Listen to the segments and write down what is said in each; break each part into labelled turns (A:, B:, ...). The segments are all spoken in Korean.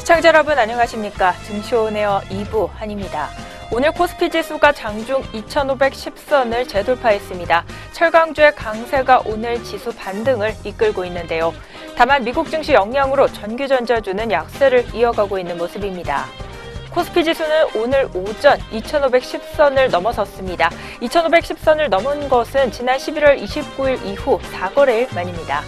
A: 시청자 여러분 안녕하십니까. 증시온에어 2부 한입니다. 오늘 코스피 지수가 장중 2510선을 재돌파했습니다. 철강주의 강세가 오늘 지수 반등을 이끌고 있는데요. 다만 미국 증시 영향으로 전기전자주는 약세를 이어가고 있는 모습입니다. 코스피 지수는 오늘 오전 2510선을 넘어섰습니다. 2510선을 넘은 것은 지난 11월 29일 이후 4거래일 만입니다.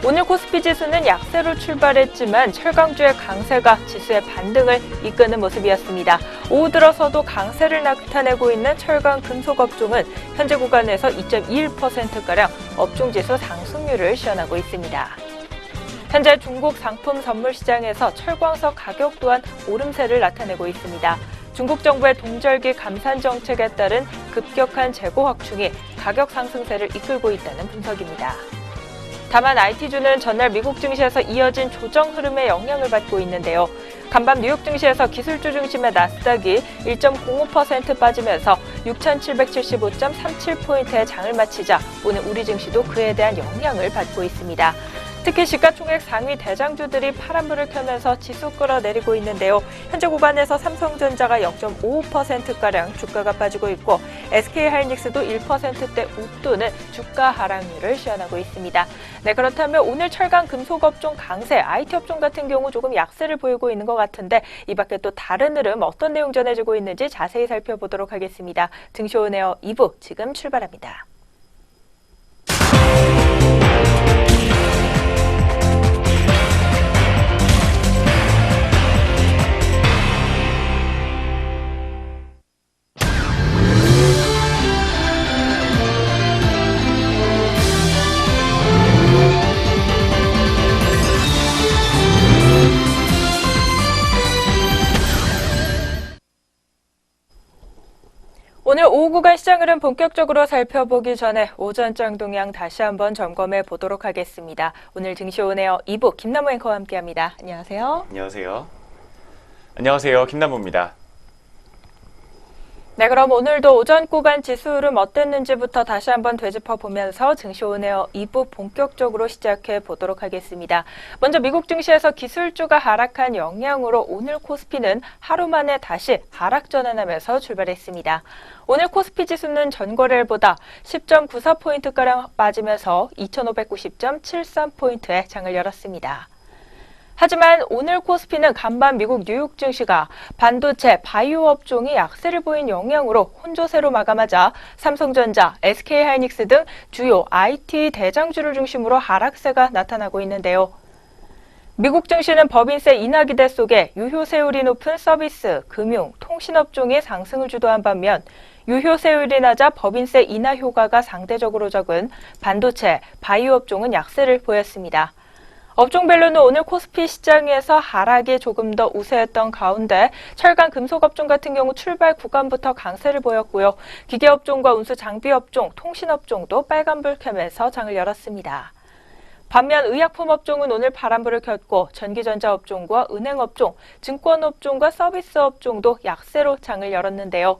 A: 오늘 코스피 지수는 약세로 출발했지만 철강주의 강세가 지수의 반등을 이끄는 모습이었습니다. 오후 들어서도 강세를 나타내고 있는 철강 금속 업종은 현재 구간에서 2.21%가량 업종지수 상승률을 시현하고 있습니다. 현재 중국 상품 선물 시장에서 철광석 가격 또한 오름세를 나타내고 있습니다. 중국 정부의 동절기 감산 정책에 따른 급격한 재고 확충이 가격 상승세를 이끌고 있다는 분석입니다. 다만 IT주는 전날 미국 증시에서 이어진 조정 흐름의 영향을 받고 있는데요. 간밤 뉴욕 증시에서 기술주 중심의 나스닥이 1.05% 빠지면서 6,775.37포인트의 장을 마치자 오늘 우리 증시도 그에 대한 영향을 받고 있습니다. 특히 시가총액 상위 대장주들이 파란불을 켜면서 지수 끌어내리고 있는데요. 현재 구간에서 삼성전자가 0.55%가량 주가가 빠지고 있고 SK하이닉스도 1%대 웃도는 주가 하락률을 시현하고 있습니다. 네, 그렇다면 오늘 철강 금속업종 강세, IT업종 같은 경우 조금 약세를 보이고 있는 것 같은데 이 밖에 또 다른 흐름 어떤 내용 전해지고 있는지 자세히 살펴보도록 하겠습니다. 증시온에어 2부 지금 출발합니다. 오늘 오후 구간 시장 흐름 본격적으로 살펴보기 전에 오전장 동향 다시 한번 점검해 보도록 하겠습니다. 오늘 증시온에어 2부 김남우 앵커와 함께합니다. 안녕하세요.
B: 안녕하세요. 안녕하세요. 김남우입니다.
A: 네, 그럼 오늘도 오전 구간 지수 흐름 어땠는지부터 다시 한번 되짚어보면서 증시온에어 2부 본격적으로 시작해 보도록 하겠습니다. 먼저 미국 증시에서 기술주가 하락한 영향으로 오늘 코스피는 하루 만에 다시 하락 전환하면서 출발했습니다. 오늘 코스피 지수는 전거래일보다 10.94포인트가량 빠지면서 2,590.73포인트의 장을 열었습니다. 하지만 오늘 코스피는 간밤 미국 뉴욕 증시가 반도체, 바이오 업종이 약세를 보인 영향으로 혼조세로 마감하자 삼성전자, SK하이닉스 등 주요 IT 대장주를 중심으로 하락세가 나타나고 있는데요. 미국 증시는 법인세 인하 기대 속에 유효세율이 높은 서비스, 금융, 통신업종이 상승을 주도한 반면 유효세율이 낮아 법인세 인하 효과가 상대적으로 적은 반도체, 바이오 업종은 약세를 보였습니다. 업종별로는 오늘 코스피 시장에서 하락이 조금 더 우세했던 가운데 철강 금속업종 같은 경우 출발 구간부터 강세를 보였고요. 기계업종과 운수 장비업종, 통신업종도 빨간불 켜면서 장을 열었습니다. 반면 의약품업종은 오늘 파란불을 켰고 전기전자업종과 은행업종, 증권업종과 서비스업종도 약세로 장을 열었는데요.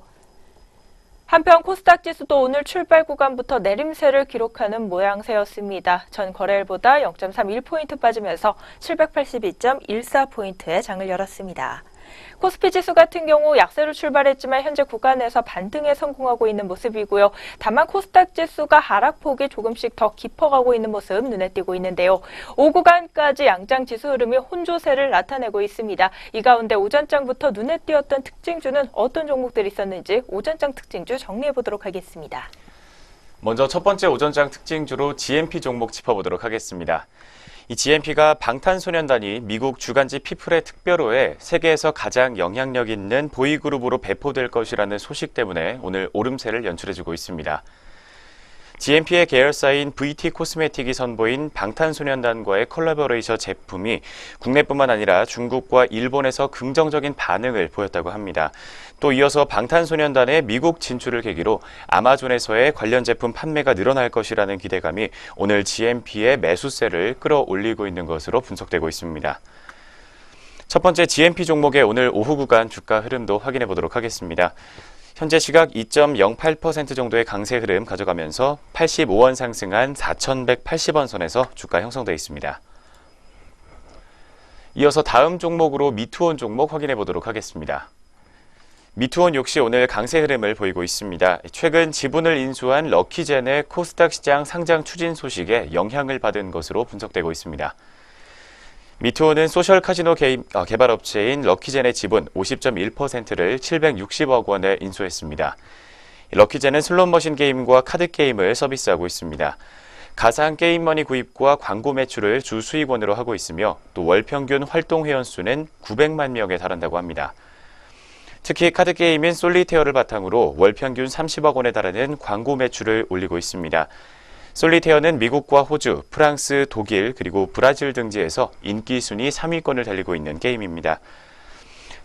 A: 한편 코스닥 지수도 오늘 출발 구간부터 내림세를 기록하는 모양새였습니다. 전 거래일보다 0.31포인트 빠지면서 782.14포인트의 장을 열었습니다. 코스피 지수 같은 경우 약세로 출발했지만 현재 구간에서 반등에 성공하고 있는 모습이고요. 다만 코스닥 지수가 하락폭이 조금씩 더 깊어가고 있는 모습 눈에 띄고 있는데요. 5구간까지 양장 지수 흐름이 혼조세를 나타내고 있습니다. 이 가운데 오전장부터 눈에 띄었던 특징주는 어떤 종목들이 있었는지 오전장 특징주 정리해보도록 하겠습니다.
B: 먼저 첫 번째 오전장 특징주로 GMP 종목 짚어보도록 하겠습니다. 이 GMP가 방탄소년단이 미국 주간지 피플의 특별호에 세계에서 가장 영향력 있는 보이그룹으로 배포될 것이라는 소식 때문에 오늘 오름세를 연출해주고 있습니다. GMP의 계열사인 VT 코스메틱이 선보인 방탄소년단과의 콜라보레이션 제품이 국내뿐만 아니라 중국과 일본에서 긍정적인 반응을 보였다고 합니다. 또 이어서 방탄소년단의 미국 진출을 계기로 아마존에서의 관련 제품 판매가 늘어날 것이라는 기대감이 오늘 GMP의 매수세를 끌어올리고 있는 것으로 분석되고 있습니다. 첫 번째 GMP 종목의 오늘 오후 구간 주가 흐름도 확인해 보도록 하겠습니다. 현재 시각 2.08% 정도의 강세 흐름 가져가면서 85원 상승한 4,180원 선에서 주가 형성되어 있습니다. 이어서 다음 종목으로 미투온 종목 확인해 보도록 하겠습니다. 미투온 역시 오늘 강세 흐름을 보이고 있습니다. 최근 지분을 인수한 럭키젠의 코스닥 시장 상장 추진 소식에 영향을 받은 것으로 분석되고 있습니다. 미투온은 소셜 카지노 개발업체인 럭키젠의 지분 50.1%를 760억 원에 인수했습니다. 럭키젠은 슬롯머신 게임과 카드 게임을 서비스하고 있습니다. 가상 게임머니 구입과 광고 매출을 주 수익원으로 하고 있으며 또 월 평균 활동 회원수는 900만 명에 달한다고 합니다. 특히 카드 게임인 솔리테어를 바탕으로 월 평균 30억 원에 달하는 광고 매출을 올리고 있습니다. 솔리테어는 미국과 호주, 프랑스, 독일, 그리고 브라질 등지에서 인기 순위 3위권을 달리고 있는 게임입니다.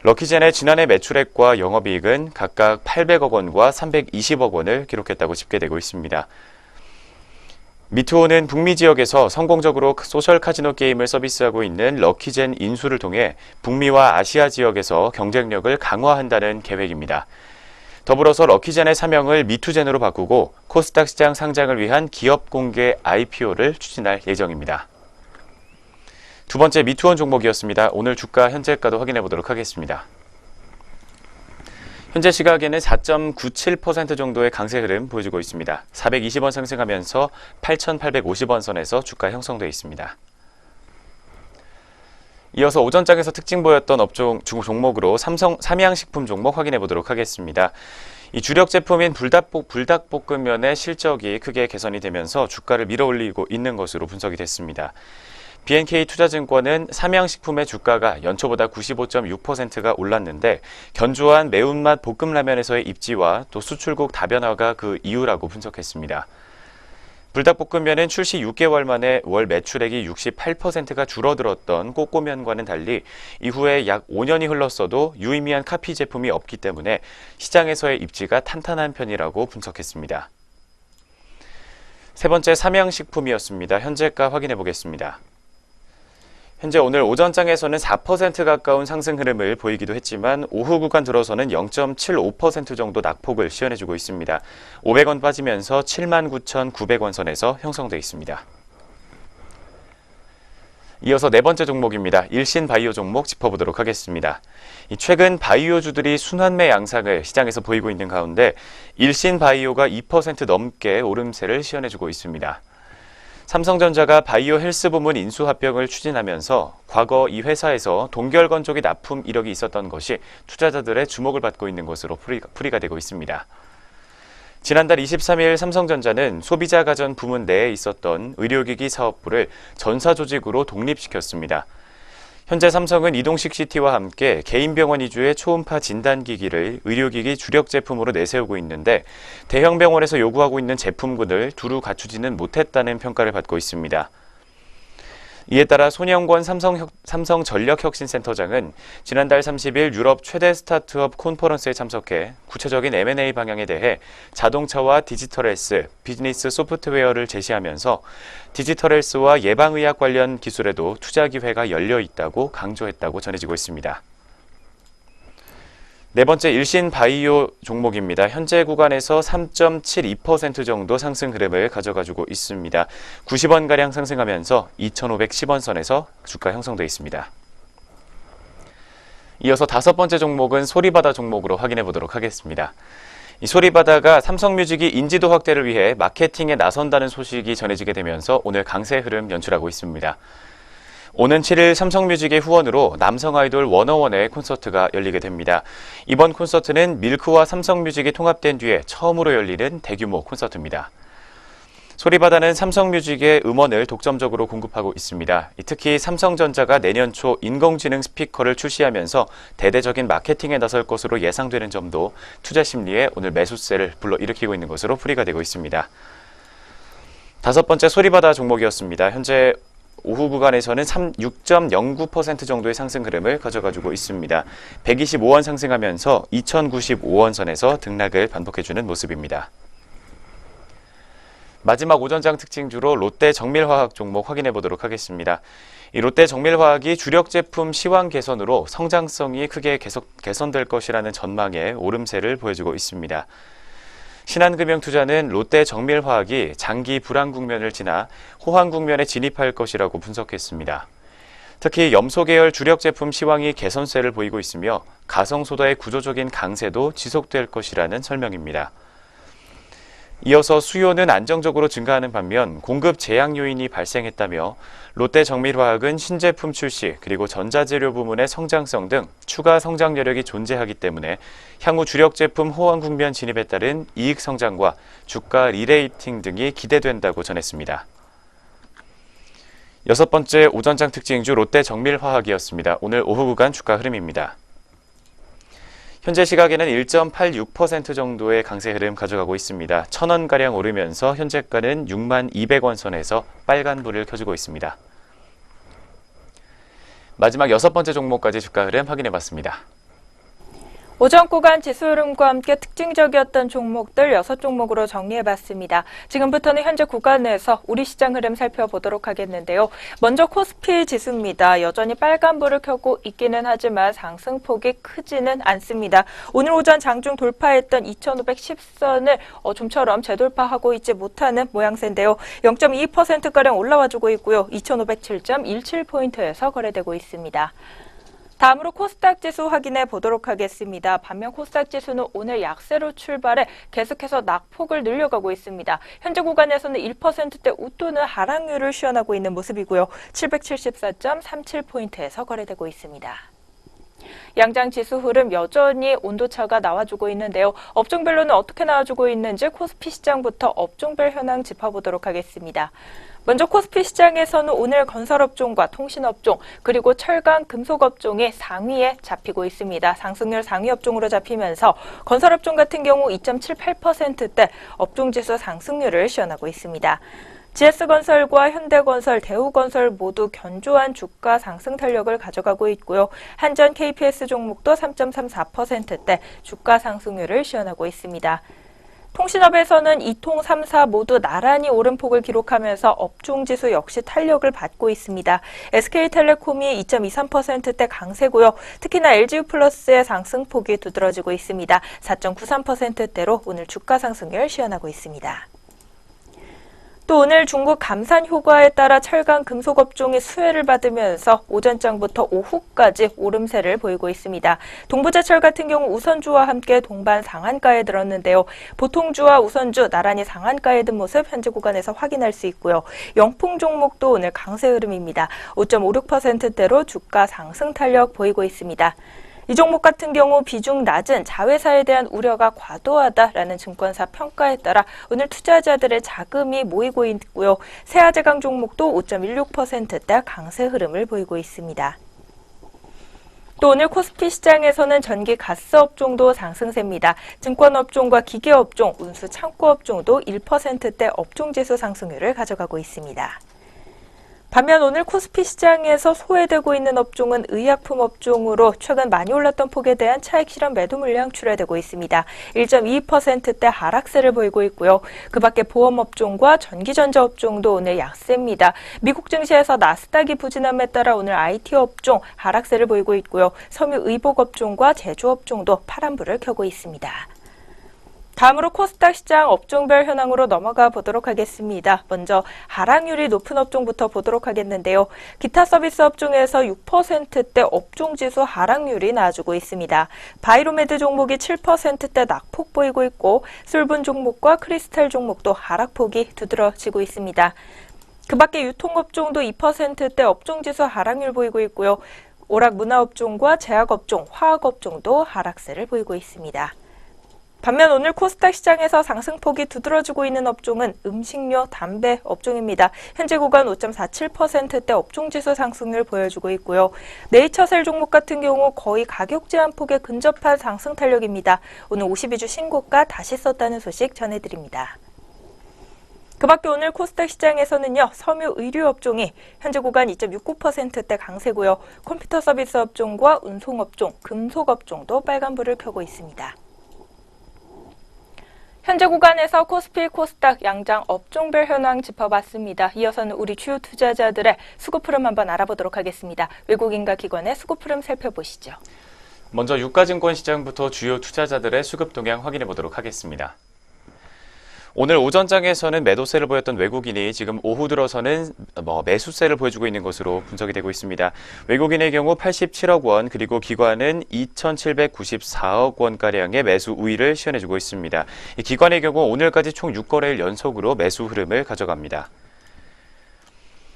B: 럭키젠의 지난해 매출액과 영업이익은 각각 800억 원과 320억 원을 기록했다고 집계되고 있습니다. 미투온은 북미 지역에서 성공적으로 소셜 카지노 게임을 서비스하고 있는 럭키젠 인수를 통해 북미와 아시아 지역에서 경쟁력을 강화한다는 계획입니다. 더불어서 럭키젠의 사명을 미투젠으로 바꾸고 코스닥 시장 상장을 위한 기업 공개 IPO를 추진할 예정입니다. 두 번째 미투온 종목이었습니다. 오늘 주가 현재가도 확인해 보도록 하겠습니다. 현재 시각에는 4.97% 정도의 강세 흐름 보여주고 있습니다. 420원 상승하면서 8,850원 선에서 주가 형성되어 있습니다. 이어서 오전장에서 특징 보였던 업종 종목으로 삼양식품 종목 확인해 보도록 하겠습니다. 이 주력 제품인 불닭볶음면의 실적이 크게 개선이 되면서 주가를 밀어올리고 있는 것으로 분석이 됐습니다. BNK투자증권은 삼양식품의 주가가 연초보다 95.6%가 올랐는데 견조한 매운맛 볶음라면에서의 입지와 또 수출국 다변화가 그 이유라고 분석했습니다. 불닭볶음면은 출시 6개월 만에 월 매출액이 68%가 줄어들었던 꼬꼬면과는 달리 이후에 약 5년이 흘렀어도 유의미한 카피 제품이 없기 때문에 시장에서의 입지가 탄탄한 편이라고 분석했습니다. 세 번째 삼양식품이었습니다. 현재가 확인해 보겠습니다. 현재 오늘 오전장에서는 4% 가까운 상승 흐름을 보이기도 했지만 오후 구간 들어서는 0.75% 정도 낙폭을 시현해주고 있습니다. 500원 빠지면서 79,900원 선에서 형성되어 있습니다. 이어서 네 번째 종목입니다. 일신바이오 종목 짚어보도록 하겠습니다. 최근 바이오주들이 순환매 양상을 시장에서 보이고 있는 가운데 일신바이오가 2% 넘게 오름세를 시현해주고 있습니다. 삼성전자가 바이오 헬스 부문 인수 합병을 추진하면서 과거 이 회사에서 동결건조기 납품 이력이 있었던 것이 투자자들의 주목을 받고 있는 것으로 풀이가 되고 있습니다. 지난달 23일 삼성전자는 소비자 가전 부문 내에 있었던 의료기기 사업부를 전사조직으로 독립시켰습니다. 현재 삼성은 이동식 CT와 함께 개인 병원 위주의 초음파 진단기기를 의료기기 주력 제품으로 내세우고 있는데 대형 병원에서 요구하고 있는 제품군을 두루 갖추지는 못했다는 평가를 받고 있습니다. 이에 따라 손영권 삼성전력혁신센터장은 지난달 30일 유럽 최대 스타트업 콘퍼런스에 참석해 구체적인 M&A 방향에 대해 자동차와 디지털 헬스, 비즈니스 소프트웨어를 제시하면서 디지털 헬스와 예방의학 관련 기술에도 투자 기회가 열려 있다고 강조했다고 전해지고 있습니다. 네 번째 일신바이오 종목입니다. 현재 구간에서 3.72% 정도 상승 흐름을 가져가지고 있습니다. 90원가량 상승하면서 2,510원 선에서 주가 형성되어 있습니다. 이어서 다섯 번째 종목은 소리바다 종목으로 확인해 보도록 하겠습니다. 이 소리바다가 삼성뮤직이 인지도 확대를 위해 마케팅에 나선다는 소식이 전해지게 되면서 오늘 강세 흐름 연출하고 있습니다. 오는 7일 삼성뮤직의 후원으로 남성 아이돌 워너원의 콘서트가 열리게 됩니다. 이번 콘서트는 밀크와 삼성뮤직이 통합된 뒤에 처음으로 열리는 대규모 콘서트입니다. 소리바다는 삼성뮤직의 음원을 독점적으로 공급하고 있습니다. 특히 삼성전자가 내년 초 인공지능 스피커를 출시하면서 대대적인 마케팅에 나설 것으로 예상되는 점도 투자 심리에 오늘 매수세를 불러일으키고 있는 것으로 풀이가 되고 있습니다. 다섯 번째 소리바다 종목이었습니다. 현재 오후 구간에서는 6.09% 정도의 상승 흐름을 가져가지고 있습니다. 125원 상승하면서 2,095원 선에서 등락을 반복해주는 모습입니다. 마지막 오전장 특징주로 롯데 정밀화학 종목 확인해 보도록 하겠습니다. 이 롯데 정밀화학이 주력 제품 시황 개선으로 성장성이 크게 개선될 것이라는 전망에 오름세를 보여주고 있습니다. 신한금융투자는 롯데 정밀화학이 장기 불황 국면을 지나 호황 국면에 진입할 것이라고 분석했습니다. 특히 염소 계열 주력 제품 시황이 개선세를 보이고 있으며 가성소다의 구조적인 강세도 지속될 것이라는 설명입니다. 이어서 수요는 안정적으로 증가하는 반면 공급 제약 요인이 발생했다며 롯데정밀화학은 신제품 출시 그리고 전자재료 부문의 성장성 등 추가 성장 여력이 존재하기 때문에 향후 주력 제품 호황 국면 진입에 따른 이익 성장과 주가 리레이팅 등이 기대된다고 전했습니다. 여섯 번째 오전장 특징주 롯데정밀화학이었습니다. 오늘 오후 구간 주가 흐름입니다. 현재 시각에는 1.86% 정도의 강세 흐름 가져가고 있습니다. 1,000원가량 오르면서 현재가는 62,200원 선에서 빨간불을 켜주고 있습니다. 마지막 여섯 번째 종목까지 주가 흐름 확인해봤습니다.
A: 오전 구간 지수 흐름과 함께 특징적이었던 종목들 6종목으로 정리해봤습니다. 지금부터는 현재 구간에서 우리 시장 흐름 살펴보도록 하겠는데요. 먼저 코스피 지수입니다. 여전히 빨간불을 켜고 있기는 하지만 상승폭이 크지는 않습니다. 오늘 오전 장중 돌파했던 2510선을 좀처럼 재돌파하고 있지 못하는 모양새인데요. 0.2%가량 올라와주고 있고요. 2507.17포인트에서 거래되고 있습니다. 다음으로 코스닥 지수 확인해 보도록 하겠습니다. 반면 코스닥 지수는 오늘 약세로 출발해 계속해서 낙폭을 늘려가고 있습니다. 현재 구간에서는 1%대 웃도는 하락률을 시현하고 있는 모습이고요. 774.37포인트에서 거래되고 있습니다. 양장 지수 흐름 여전히 온도차가 나와주고 있는데요. 업종별로는 어떻게 나와주고 있는지 코스피 시장부터 업종별 현황 짚어보도록 하겠습니다. 먼저 코스피 시장에서는 오늘 건설업종과 통신업종 그리고 철강, 금속업종이 상위에 잡히고 있습니다. 상승률 상위 업종으로 잡히면서 건설업종 같은 경우 2.78%대 업종지수 상승률을 시현하고 있습니다. GS건설과 현대건설, 대우건설 모두 견조한 주가 상승 탄력을 가져가고 있고요. 한전 KPS 종목도 3.34%대 주가 상승률을 시현하고 있습니다. 통신업에서는 이통 3사 모두 나란히 오름폭을 기록하면서 업종지수 역시 탄력을 받고 있습니다. SK텔레콤이 2.23%대 강세고요. 특히나 LG유플러스의 상승폭이 두드러지고 있습니다. 4.93%대로 오늘 주가 상승률 시현하고 있습니다. 또 오늘 중국 감산 효과에 따라 철강 금속업종이 수혜를 받으면서 오전장부터 오후까지 오름세를 보이고 있습니다. 동부제철 같은 경우 우선주와 함께 동반 상한가에 들었는데요. 보통주와 우선주 나란히 상한가에 든 모습 현재 구간에서 확인할 수 있고요. 영풍 종목도 오늘 강세 흐름입니다. 5.56%대로 주가 상승 탄력 보이고 있습니다. 이 종목 같은 경우 비중 낮은 자회사에 대한 우려가 과도하다라는 증권사 평가에 따라 오늘 투자자들의 자금이 모이고 있고요. 세아제강 종목도 5.16%대 강세 흐름을 보이고 있습니다. 또 오늘 코스피 시장에서는 전기 가스 업종도 상승세입니다. 증권업종과 기계업종, 운수 창고업종도 1%대 업종지수 상승률을 가져가고 있습니다. 반면 오늘 코스피 시장에서 소외되고 있는 업종은 의약품 업종으로 최근 많이 올랐던 폭에 대한 차익 실현 매도 물량 출하되고 있습니다. 1.2%대 하락세를 보이고 있고요. 그 밖에 보험 업종과 전기전자 업종도 오늘 약세입니다. 미국 증시에서 나스닥이 부진함에 따라 오늘 IT 업종 하락세를 보이고 있고요. 섬유 의복 업종과 제조 업종도 파란불을 켜고 있습니다. 다음으로 코스닥 시장 업종별 현황으로 넘어가 보도록 하겠습니다. 먼저 하락률이 높은 업종부터 보도록 하겠는데요. 기타 서비스 업종에서 6%대 업종지수 하락률이 나와주고 있습니다. 바이로메드 종목이 7%대 낙폭 보이고 있고 술분 종목과 크리스탈 종목도 하락폭이 두드러지고 있습니다. 그 밖에 유통업종도 2%대 업종지수 하락률 보이고 있고요. 오락 문화업종과 제약업종, 화학업종도 하락세를 보이고 있습니다. 반면 오늘 코스닥 시장에서 상승폭이 두드러지고 있는 업종은 음식료, 담배 업종입니다. 현재 구간 5.47%대 업종지수 상승률 보여주고 있고요. 네이처셀 종목 같은 경우 거의 가격 제한폭에 근접한 상승 탄력입니다. 오늘 52주 신고가 다시 썼다는 소식 전해드립니다. 그 밖에 오늘 코스닥 시장에서는요, 섬유 의류 업종이 현재 구간 2.69%대 강세고요. 컴퓨터 서비스 업종과 운송 업종, 금속 업종도 빨간불을 켜고 있습니다. 현재 구간에서 코스피, 코스닥 양장 업종별 현황 짚어봤습니다. 이어서는 우리 주요 투자자들의 수급 흐름 한번 알아보도록 하겠습니다. 외국인과 기관의 수급 흐름 살펴보시죠.
B: 먼저 유가증권 시장부터 주요 투자자들의 수급 동향 확인해 보도록 하겠습니다. 오늘 오전장에서는 매도세를 보였던 외국인이 지금 오후 들어서는 매수세를 보여주고 있는 것으로 분석이 되고 있습니다. 외국인의 경우 87억 원, 그리고 기관은 2,794억 원가량의 매수 우위를 시현해주고 있습니다. 이 기관의 경우 오늘까지 총 6거래일 연속으로 매수 흐름을 가져갑니다.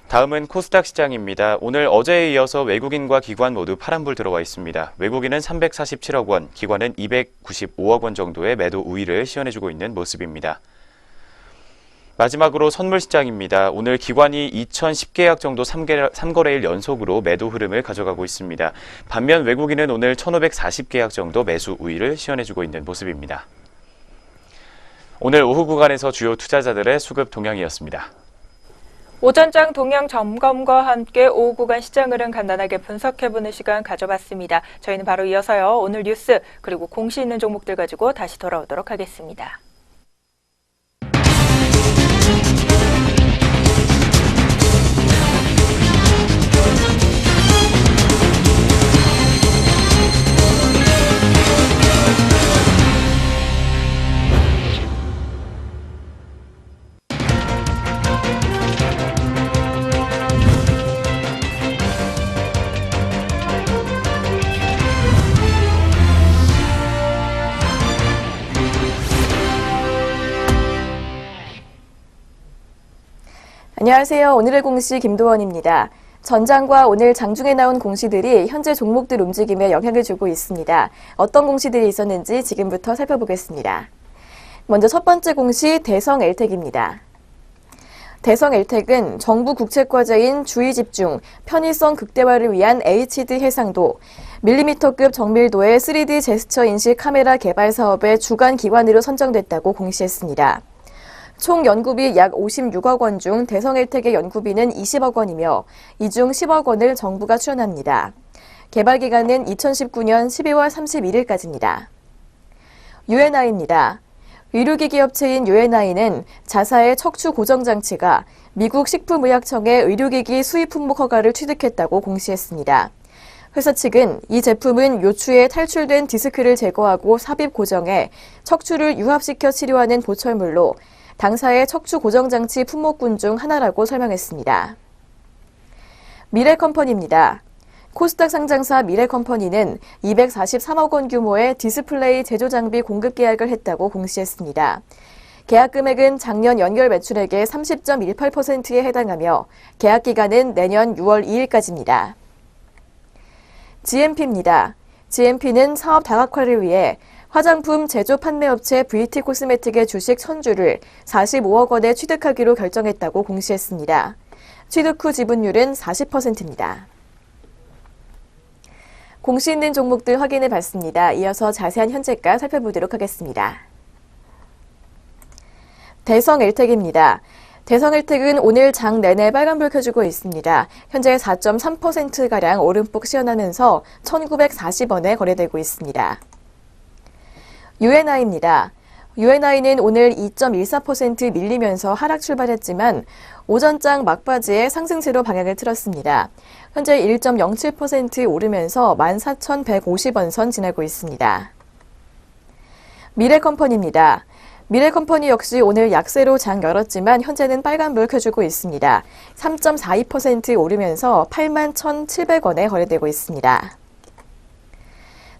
B: 다음은 코스닥 시장입니다. 오늘 어제에 이어서 외국인과 기관 모두 파란불 들어와 있습니다. 외국인은 347억 원, 기관은 295억 원 정도의 매도 우위를 시현해주고 있는 모습입니다. 마지막으로 선물시장입니다. 오늘 기관이 2,010계약 정도 3거래일 연속으로 매도 흐름을 가져가고 있습니다. 반면 외국인은 오늘 1,540계약 정도 매수 우위를 시현해주고 있는 모습입니다. 오늘 오후 구간에서 주요 투자자들의 수급 동향이었습니다.
A: 오전장 동향 점검과 함께 오후 구간 시장 흐름 간단하게 분석해보는 시간 가져봤습니다. 저희는 바로 이어서요, 오늘 뉴스 그리고 공시 있는 종목들 가지고 다시 돌아오도록 하겠습니다.
C: 안녕하세요. 오늘의 공시 김도원입니다. 전장과 오늘 장중에 나온 공시들이 현재 종목들 움직임에 영향을 주고 있습니다. 어떤 공시들이 있었는지 지금부터 살펴보겠습니다. 먼저 첫 번째 공시 대성엘텍입니다. 대성엘텍은 정부 국책과제인 주의집중, 편의성 극대화를 위한 HD 해상도, 밀리미터급 정밀도의 3D 제스처 인식 카메라 개발 사업의 주관 기관으로 선정됐다고 공시했습니다. 총 연구비 약 56억 원 중 대성엘텍의 연구비는 20억 원이며 이 중 10억 원을 정부가 출연합니다. 개발 기간은 2019년 12월 31일까지입니다. UNI입니다. 의료기기 업체인 UNI는 자사의 척추 고정 장치가 미국 식품의약청의 의료기기 수입 품목 허가를 취득했다고 공시했습니다. 회사 측은 이 제품은 요추에 탈출된 디스크를 제거하고 삽입 고정해 척추를 유합시켜 치료하는 보철물로 당사의 척추 고정장치 품목군 중 하나라고 설명했습니다. 미래컴퍼니입니다. 코스닥 상장사 미래컴퍼니는 243억 원 규모의 디스플레이 제조장비 공급 계약을 했다고 공시했습니다. 계약 금액은 작년 연결 매출액의 30.18%에 해당하며 계약 기간은 내년 6월 2일까지입니다. GMP입니다. GMP는 사업 다각화를 위해 화장품 제조 판매업체 VT 코스메틱의 주식 1000주를 45억 원에 취득하기로 결정했다고 공시했습니다. 취득 후 지분율은 40%입니다. 공시 있는 종목들 확인해 봤습니다. 이어서 자세한 현재가 살펴보도록 하겠습니다. 대성엘텍입니다. 대성엘텍은 오늘 장 내내 빨간불 켜주고 있습니다. 현재 4.3%가량 오름폭 시현하면서 1,940원에 거래되고 있습니다. UNI입니다. UNI는 오늘 2.14% 밀리면서 하락 출발했지만 오전장 막바지에 상승세로 방향을 틀었습니다. 현재 1.07% 오르면서 14,150원 선 지나고 있습니다. 미래컴퍼니입니다. 미래컴퍼니 역시 오늘 약세로 장 열었지만 현재는 빨간불 켜주고 있습니다. 3.42% 오르면서 81,700원에 거래되고 있습니다.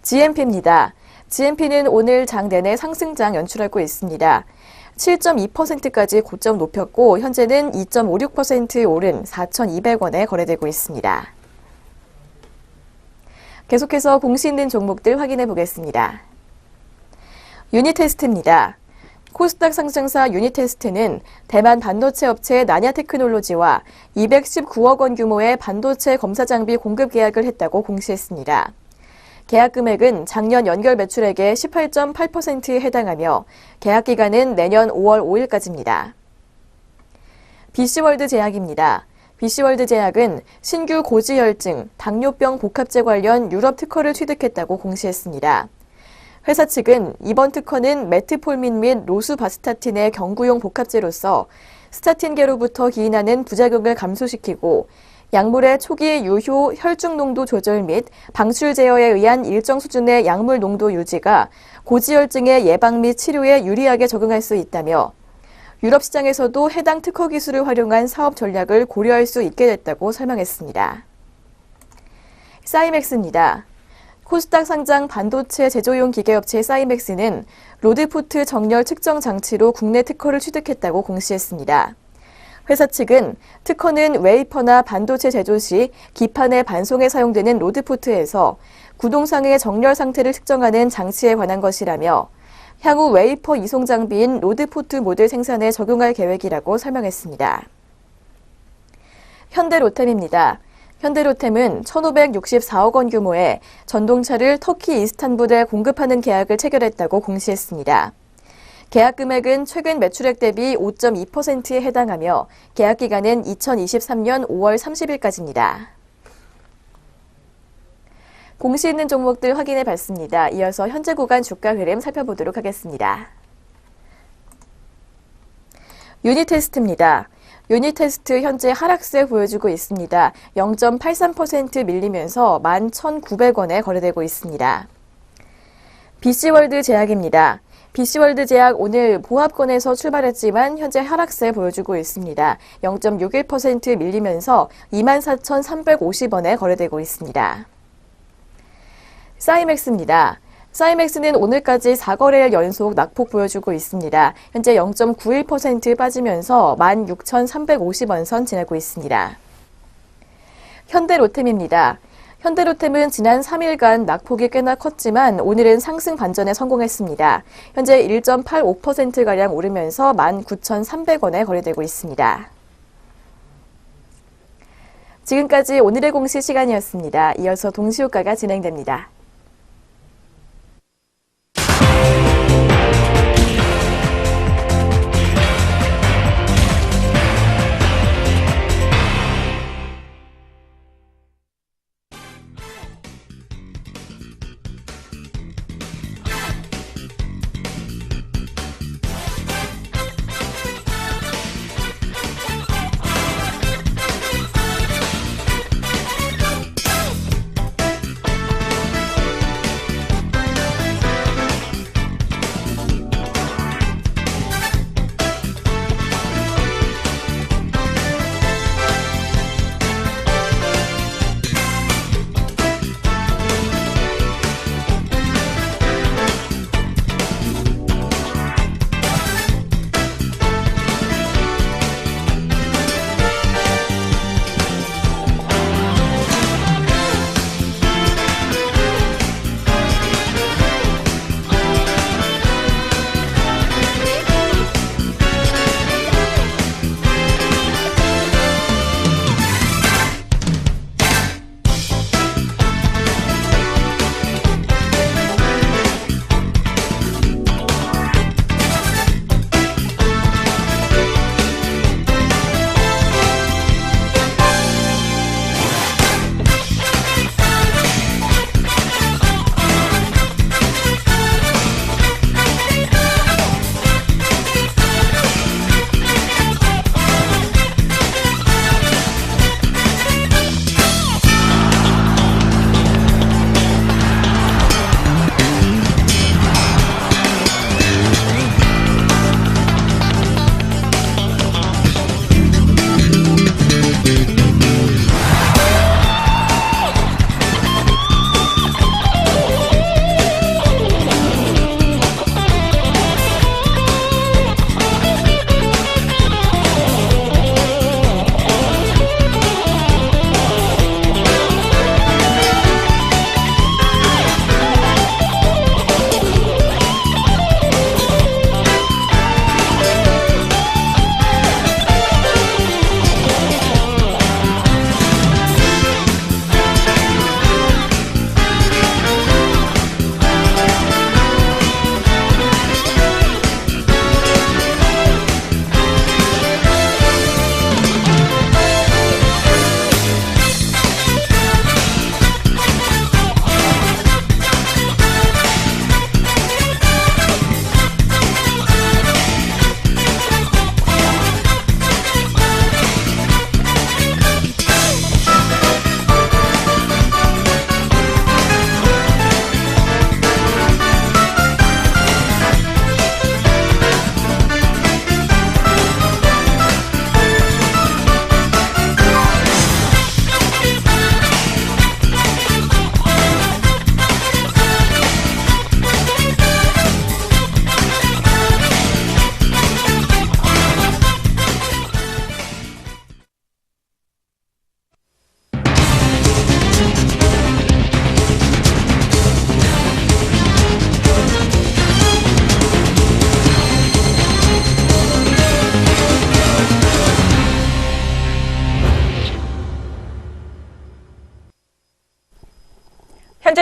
C: GMP입니다. GMP는 오늘 장 내내 상승장 연출하고 있습니다. 7.2%까지 고점 높였고 현재는 2.56% 오른 4,200원에 거래되고 있습니다. 계속해서 공시 있는 종목들 확인해 보겠습니다. 유니테스트입니다. 코스닥 상장사 유니테스트는 대만 반도체 업체 나냐테크놀로지와 219억 원 규모의 반도체 검사 장비 공급 계약을 했다고 공시했습니다. 계약 금액은 작년 연결 매출액의 18.8%에 해당하며 계약 기간은 내년 5월 5일까지입니다. BC월드 제약입니다. BC월드 제약은 신규 고지혈증, 당뇨병 복합제 관련 유럽 특허를 취득했다고 공시했습니다. 회사 측은 이번 특허는 메트폴민 및 로수바스타틴의 경구용 복합제로서 스타틴계로부터 기인하는 부작용을 감소시키고 약물의 초기 유효 혈중 농도 조절 및 방출 제어에 의한 일정 수준의 약물 농도 유지가 고지혈증의 예방 및 치료에 유리하게 적응할 수 있다며 유럽 시장에서도 해당 특허 기술을 활용한 사업 전략을 고려할 수 있게 됐다고 설명했습니다. 사이맥스입니다. 코스닥 상장 반도체 제조용 기계업체 사이맥스는 로드푸트 정렬 측정 장치로 국내 특허를 취득했다고 공시했습니다. 회사 측은 특허는 웨이퍼나 반도체 제조 시 기판의 반송에 사용되는 로드푸트에서 구동상의 정렬 상태를 측정하는 장치에 관한 것이라며 향후 웨이퍼 이송 장비인 로드푸트 모듈 생산에 적용할 계획이라고 설명했습니다. 현대로템입니다. 현대로템은 1,564억 원 규모의 전동차를 터키 이스탄불에 공급하는 계약을 체결했다고 공시했습니다. 계약 금액은 최근 매출액 대비 5.2%에 해당하며 계약 기간은 2023년 5월 30일까지입니다. 공시 있는 종목들 확인해 봤습니다. 이어서 현재 구간 주가 흐름 살펴보도록 하겠습니다. 유니테스트입니다. 유니테스트 현재 하락세 보여주고 있습니다. 0.83% 밀리면서 11,900원에 거래되고 있습니다. BC월드 제약입니다. BC월드 제약 오늘 보합권에서 출발했지만 현재 하락세 보여주고 있습니다. 0.61% 밀리면서 24,350원에 거래되고 있습니다. 사이맥스입니다. 사이맥스는 오늘까지 4거래일 연속 낙폭 보여주고 있습니다. 현재 0.91% 빠지면서 16,350원 선 지나고 있습니다. 현대로템입니다. 현대로템은 지난 3일간 낙폭이 꽤나 컸지만 오늘은 상승 반전에 성공했습니다. 현재 1.85%가량 오르면서 19,300원에 거래되고 있습니다. 지금까지 오늘의 공시 시간이었습니다. 이어서 동시효과가 진행됩니다.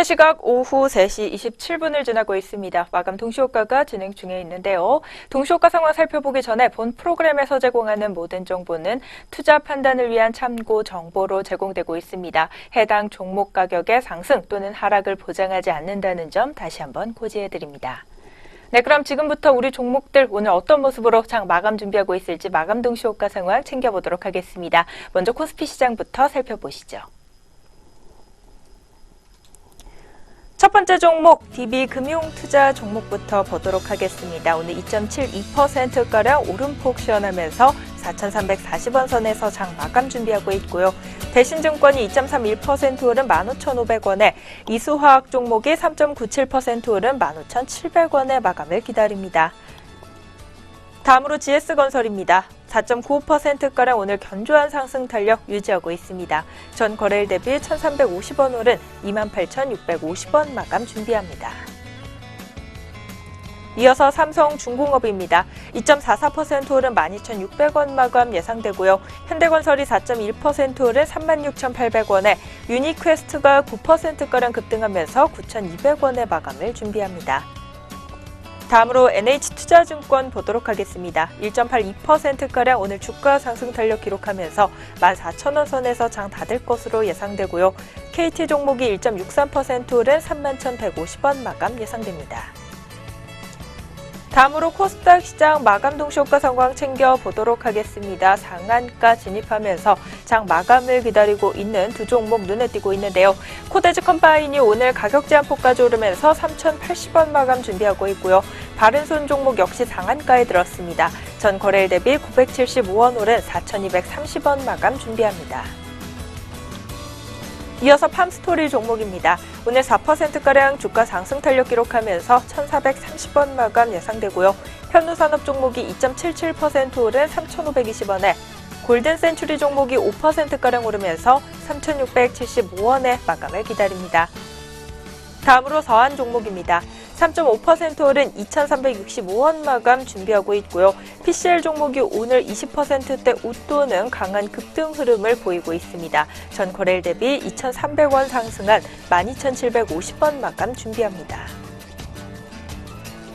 A: 시각 오후 3시 27분을 지나고 있습니다. 마감 동시효과가 진행 중에 있는데요. 동시효과 상황 살펴보기 전에 본 프로그램에서 제공하는 모든 정보는 투자 판단을 위한 참고 정보로 제공되고 있습니다. 해당 종목 가격의 상승 또는 하락을 보장하지 않는다는 점 다시 한번 고지해드립니다. 네, 그럼 지금부터 우리 종목들 오늘 어떤 모습으로 장 마감 준비하고 있을지 마감 동시효과 상황 챙겨보도록 하겠습니다. 먼저 코스피 시장부터 살펴보시죠. 첫 번째 종목, DB금융투자 종목부터 보도록 하겠습니다. 오늘 2.72%가량 오름폭 시현하면서 4,340원 선에서 장 마감 준비하고 있고요. 대신증권이 2.31% 오른 15,500원에 이수화학 종목이 3.97% 오른 15,700원의 마감을 기다립니다. 다음으로 GS건설입니다. 4.95%가량 오늘 견조한 상승 탄력 유지하고 있습니다. 전 거래일 대비 1,350원 오른 28,650원 마감 준비합니다. 이어서 삼성중공업입니다. 2.44% 오른 12,600원 마감 예상되고요. 현대건설이 4.1% 오른 36,800원에 유니퀘스트가 9%가량 급등하면서 9,200원의 마감을 준비합니다. 다음으로 NH투자증권 보도록 하겠습니다. 1.82%가량 오늘 주가 상승 탄력 기록하면서 14,000원 선에서 장 닫을 것으로 예상되고요. KT 종목이 1.63% 오른 31,150원 마감 예상됩니다. 다음으로 코스닥 시장 마감 동시효과 상황 챙겨보도록 하겠습니다. 상한가 진입하면서 장 마감을 기다리고 있는 두 종목 눈에 띄고 있는데요. 코데즈 컴바인이 오늘 가격 제한폭까지 오르면서 3,080원 마감 준비하고 있고요. 바른손 종목 역시 상한가에 들었습니다. 전 거래일 대비 975원 오른 4,230원 마감 준비합니다. 이어서 팜스토리 종목입니다. 오늘 4%가량 주가 상승 탄력 기록하면서 1,430원 마감 예상되고요. 현우산업 종목이 2.77% 오른 3,520원에 골든센츄리 종목이 5%가량 오르면서 3,675원의 마감을 기다립니다. 다음으로 서한 종목입니다. 3.5% 오른 2,365원 마감 준비하고 있고요. PCL 종목이 오늘 20%대 웃도는 강한 급등 흐름을 보이고 있습니다. 전 거래일 대비 2,300원 상승한 12,750원 마감 준비합니다.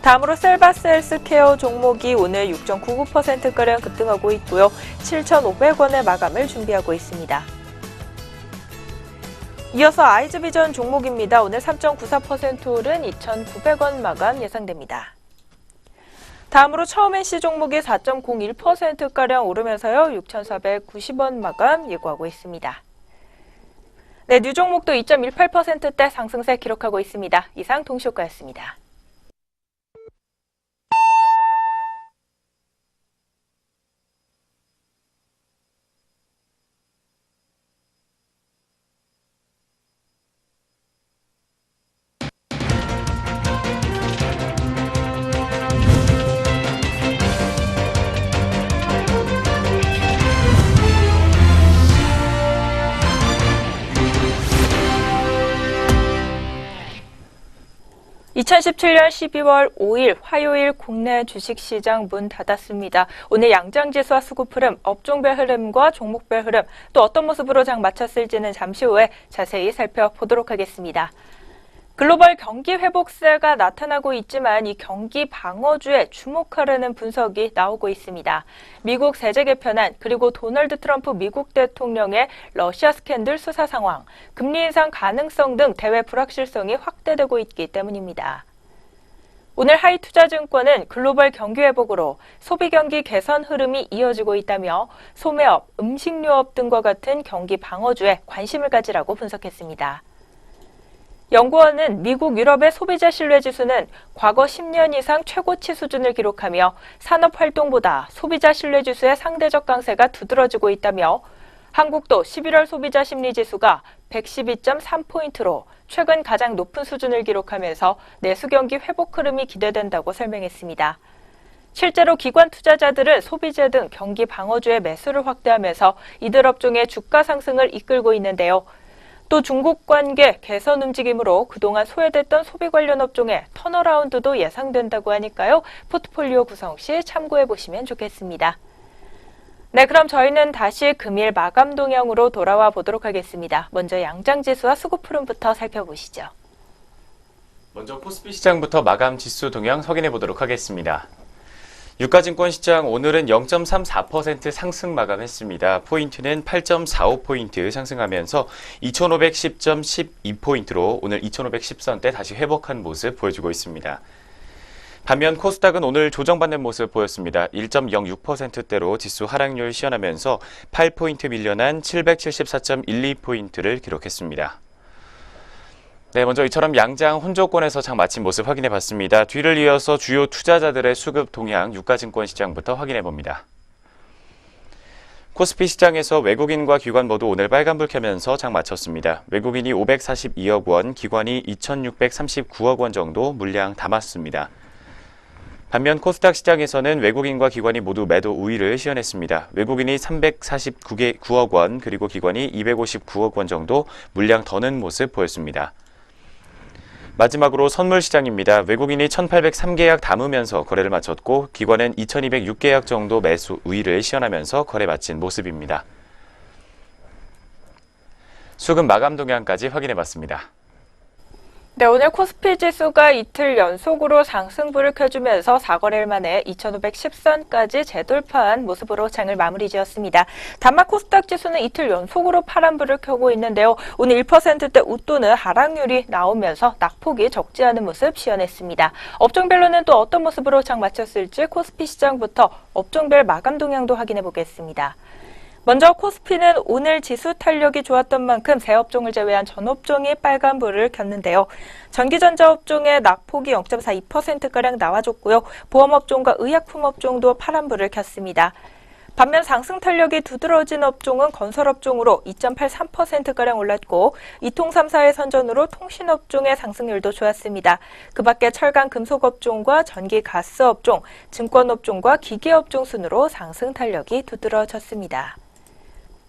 A: 다음으로 셀바스헬스케어 종목이 오늘 6.99%가량 급등하고 있고요. 7,500원의 마감을 준비하고 있습니다. 이어서 아이즈비전 종목입니다. 오늘 3.94% 오른 2,900원 마감 예상됩니다. 다음으로 처음NC 종목이 4.01%가량 오르면서요. 6,490원 마감 예고하고 있습니다. 네, 뉴 종목도 2.18%대 상승세 기록하고 있습니다. 이상 동시효과였습니다. (2017년 12월 5일) 화요일 국내 주식시장 문 닫았습니다. 오늘 양장지수와 수급 흐름, 업종별 흐름과 종목별 흐름, 또 어떤 모습으로 장 마쳤을지는 잠시 후에 자세히 살펴보도록 하겠습니다. 글로벌 경기 회복세가 나타나고 있지만 이 경기 방어주에 주목하려는 분석이 나오고 있습니다. 미국 세제 개편안, 그리고 도널드 트럼프 미국 대통령의 러시아 스캔들 수사 상황, 금리 인상 가능성 등 대외 불확실성이 확대되고 있기 때문입니다. 오늘 하이투자증권은 글로벌 경기 회복으로 소비 경기 개선 흐름이 이어지고 있다며 소매업, 음식료업 등과 같은 경기 방어주에 관심을 가지라고 분석했습니다. 연구원은 미국, 유럽의 소비자 신뢰지수는 과거 10년 이상 최고치 수준을 기록하며 산업활동보다 소비자 신뢰지수의 상대적 강세가 두드러지고 있다며 한국도 11월 소비자 심리지수가 112.3포인트로 최근 가장 높은 수준을 기록하면서 내수경기 회복 흐름이 기대된다고 설명했습니다. 실제로 기관 투자자들은 소비재 등 경기 방어주의 매수를 확대하면서 이들 업종의 주가 상승을 이끌고 있는데요. 또 중국 관계 개선 움직임으로 그동안 소외됐던 소비 관련 업종의 턴어라운드도 예상된다고 하니까요. 포트폴리오 구성 시 참고해 보시면 좋겠습니다. 네, 그럼 저희는 다시 금일 마감 동향으로 돌아와 보도록 하겠습니다. 먼저 양장지수와 수급 흐름부터 살펴보시죠.
B: 먼저 코스피 시장부터 마감 지수 동향 확인해 보도록 하겠습니다. 유가증권 시장 오늘은 0.34% 상승 마감했습니다. 포인트는 8.45포인트 상승하면서 2510.12포인트로 오늘 2510선대 다시 회복한 모습 보여주고 있습니다. 반면 코스닥은 오늘 조정받는 모습 보였습니다. 1.06%대로 지수 하락률 시현하면서 8포인트 밀려난 774.12포인트를 기록했습니다. 네, 먼저 이처럼 양장 혼조권에서 장 마친 모습 확인해 봤습니다. 뒤를 이어서 주요 투자자들의 수급 동향 유가증권 시장부터 확인해 봅니다. 코스피 시장에서 외국인과 기관 모두 오늘 빨간불 켜면서 장 마쳤습니다. 외국인이 542억 원, 기관이 2,639억 원 정도 물량 담았습니다. 반면 코스닥 시장에서는 외국인과 기관이 모두 매도 우위를 시현했습니다. 외국인이 349억 원, 그리고 기관이 259억 원 정도 물량 더는 모습 보였습니다. 마지막으로 선물시장입니다. 외국인이 1,803계약 담으면서 거래를 마쳤고 기관은 2,206계약 정도 매수 우위를 시현하면서 거래 마친 모습입니다. 수급 마감 동향까지 확인해봤습니다.
A: 네, 오늘 코스피 지수가 이틀 연속으로 상승불을 켜주면서 4거래일 만에 2510선까지 재돌파한 모습으로 장을 마무리 지었습니다. 다만 코스닥 지수는 이틀 연속으로 파란불을 켜고 있는데요. 오늘 1%대 웃도는 하락률이 나오면서 낙폭이 적지 않은 모습 시현했습니다. 업종별로는 또 어떤 모습으로 장 마쳤을지 코스피 시장부터 업종별 마감 동향도 확인해 보겠습니다. 먼저 코스피는 오늘 지수 탄력이 좋았던 만큼 새 업종을 제외한 전 업종이 빨간불을 켰는데요. 전기전자 업종의 낙폭이 0.42%가량 나와줬고요. 보험업종과 의약품업종도 파란불을 켰습니다. 반면 상승 탄력이 두드러진 업종은 건설업종으로 2.83%가량 올랐고 이통 3사의 선전으로 통신업종의 상승률도 좋았습니다. 그 밖에 철강 금속업종과 전기 가스업종, 증권업종과 기계업종 순으로 상승 탄력이 두드러졌습니다.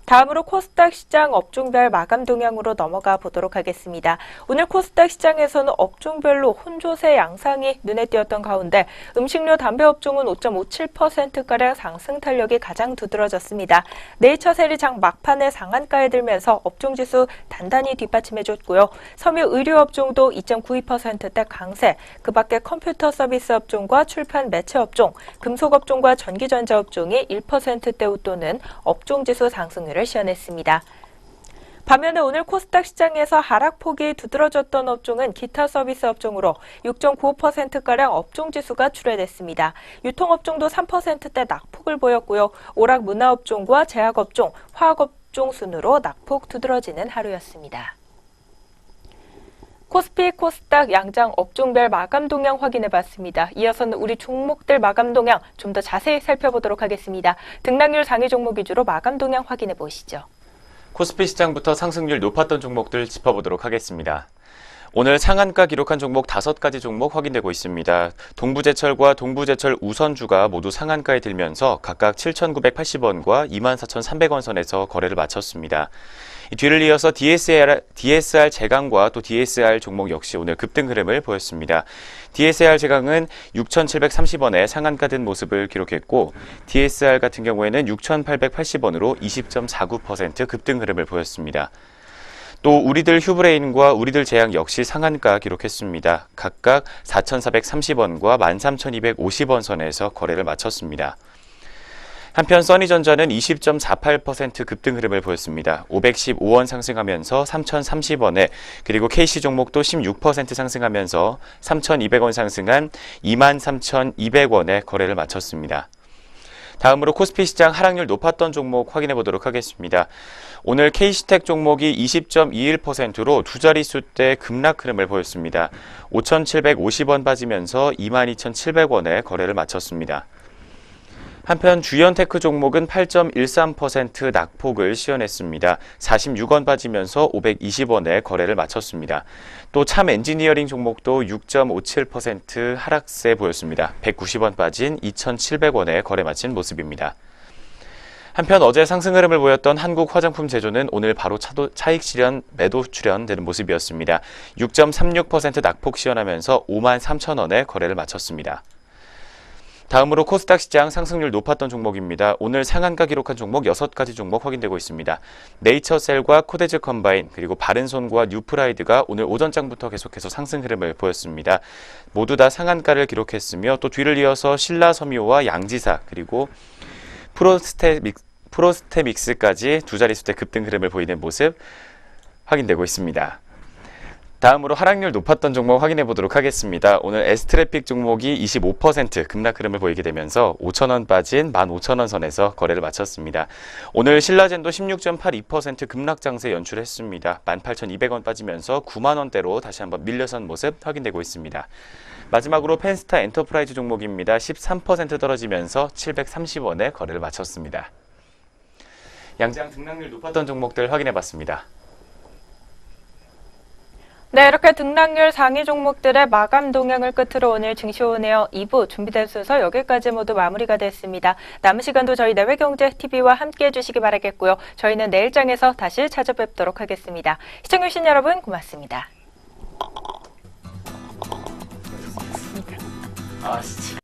A: 다음으로 코스닥 시장 업종별 마감 동향으로 넘어가 보도록 하겠습니다. 오늘 코스닥 시장에서는 업종별로 혼조세 양상이 눈에 띄었던 가운데 음식료 담배 업종은 5.57%가량 상승 탄력이 가장 두드러졌습니다. 네이처셀이 장 막판에 상한가에 들면서 업종지수 단단히 뒷받침해줬고요. 섬유 의료 업종도 2.92%대 강세, 그 밖에 컴퓨터 서비스 업종과 출판 매체 업종, 금속 업종과 전기전자 업종이 1%대 웃도는 업종지수 상승률 을 시현했습니다. 반면에 오늘 코스닥 시장에서 하락폭이 두드러졌던 업종은 기타 서비스 업종으로 6.95%가량 업종지수가 출회됐습니다. 유통업종도 3%대 낙폭을 보였고요. 오락 문화업종과 제약업종, 화학업종 순으로 낙폭 두드러지는 하루였습니다. 코스피, 코스닥 양장 업종별 마감 동향 확인해봤습니다. 이어서는 우리 종목들 마감 동향 좀 더 자세히 살펴보도록 하겠습니다. 등락률 상위 종목 위주로 마감 동향 확인해보시죠.
B: 코스피 시장부터 상승률 높았던 종목들 짚어보도록 하겠습니다. 오늘 상한가 기록한 종목 5가지 종목 확인되고 있습니다. 동부제철과 동부제철 우선주가 모두 상한가에 들면서 각각 7,980원과 24,300원 선에서 거래를 마쳤습니다. 뒤를 이어서 DSR 제강과 또 DSR 종목 역시 오늘 급등 흐름을 보였습니다. DSR 제강은 6,730원에 상한가 든 모습을 기록했고 DSR 같은 경우에는 6,880원으로 20.49% 급등 흐름을 보였습니다. 또 우리들 휴브레인과 우리들 제약 역시 상한가 기록했습니다. 각각 4,430원과 13,250원 선에서 거래를 마쳤습니다. 한편 써니전자는 20.48% 급등 흐름을 보였습니다. 515원 상승하면서 3,030원에, 그리고 KC 종목도 16% 상승하면서 3,200원 상승한 23,200원에 거래를 마쳤습니다. 다음으로 코스피 시장 하락률 높았던 종목 확인해 보도록 하겠습니다. 오늘 KC텍 종목이 20.21%로 두 자릿수대 급락 흐름을 보였습니다. 5,750원 빠지면서 22,700원에 거래를 마쳤습니다. 한편 주연테크 종목은 8.13% 낙폭을 시현했습니다. 46원 빠지면서 520원에 거래를 마쳤습니다. 또 참 엔지니어링 종목도 6.57% 하락세 보였습니다. 190원 빠진 2,700원에 거래 마친 모습입니다. 한편 어제 상승 흐름을 보였던 한국 화장품 제조는 오늘 바로 차익 실현, 매도 출현되는 모습이었습니다. 6.36% 낙폭 시현하면서 53,000원에 거래를 마쳤습니다. 다음으로 코스닥 시장 상승률 높았던 종목입니다. 오늘 상한가 기록한 종목 6가지 종목 확인되고 있습니다. 네이처셀과 코데즈 컴바인 그리고 바른손과 뉴프라이드가 오늘 오전장부터 계속해서 상승 흐름을 보였습니다. 모두 다 상한가를 기록했으며 또 뒤를 이어서 신라섬유와 양지사 그리고 프로스테믹스까지 두 자릿수대 급등 흐름을 보이는 모습 확인되고 있습니다. 다음으로 하락률 높았던 종목 확인해 보도록 하겠습니다. 오늘 S트래픽 종목이 25% 급락 흐름을 보이게 되면서 5,000원 빠진 15,000원 선에서 거래를 마쳤습니다. 오늘 신라젠도 16.82% 급락 장세 연출했습니다. 18,200원 빠지면서 9만 원대로 다시 한번 밀려선 모습 확인되고 있습니다. 마지막으로 펜스타 엔터프라이즈 종목입니다. 13% 떨어지면서 730원에 거래를 마쳤습니다. 양장 등락률 높았던 종목들 확인해 봤습니다.
A: 네, 이렇게 등락률 상위 종목들의 마감 동향을 끝으로 오늘 증시오네어 2부 준비된 순서 여기까지 모두 마무리가 됐습니다. 남은 시간도 저희 내외경제TV와 함께해 주시기 바라겠고요. 저희는 내일장에서 다시 찾아뵙도록 하겠습니다. 시청해주신 여러분 고맙습니다.
B: 진짜.